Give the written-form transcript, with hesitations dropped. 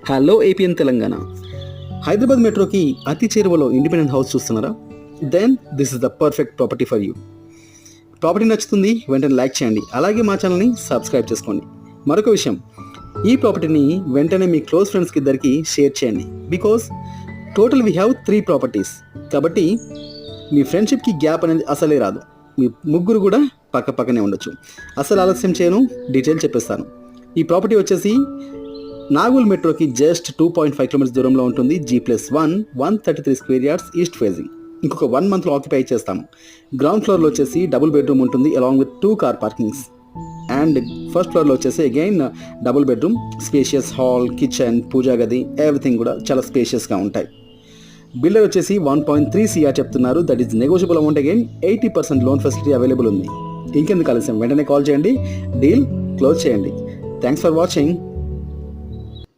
Hello APN Telangana. Hyderabad మెట్రోకి అతి చేరువలో ఇండిపెండెంట్ హౌస్ చూస్తున్నారా? Then this is the perfect property for you. Property నచ్చుతుంది, వెంటనే లైక్ చేయండి. అలాగే మా ఛానల్ని సబ్స్క్రైబ్ చేసుకోండి. మరొక విషయం, ఈ ప్రాపర్టీని వెంటనే మీ క్లోజ్ ఫ్రెండ్స్కి ఇద్దరికి షేర్ చేయండి. Because total we have 3 properties. కాబట్టి మీ ఫ్రెండ్షిప్కి గ్యాప్ అనేది అసలే రాదు. మీ ముగ్గురు కూడా పక్క పక్కనే ఉండొచ్చు. అసలు ఆలస్యం చేయను, డీటెయిల్ చెప్పేస్తాను. ఈ ప్రాపర్టీ వచ్చేసి నాగోల్ మెట్రోకి జస్ట్ 2.5 కిలోమీటర్స్ దూరంలో ఉంటుంది. G+1 133 square yards east facing. ఇంకొక 1 మంత్లో ఆక్యుపై చేస్తాము. గ్రౌండ్ ఫ్లోర్లో వచ్చేసి డబుల్ బెడ్రూమ్ ఉంటుంది along with 2 car parkings. And first ఫ్లోర్లో వచ్చేసి again double bedroom, spacious hall, kitchen, puja గది, ఎవ్రీథింగ్ కూడా చాలా స్పేషియస్గా ఉంటాయి. బిల్డర్ వచ్చేసి 1.3 CR చెప్తున్నారు. That is negotiable amount. Again 80% loan facility available ఉంది. ఇంకెందుకు ఆలస్యం, వెంటనే కాల్ చేయండి, డీల్ క్లోజ్ చేయండి. Thanks for watching.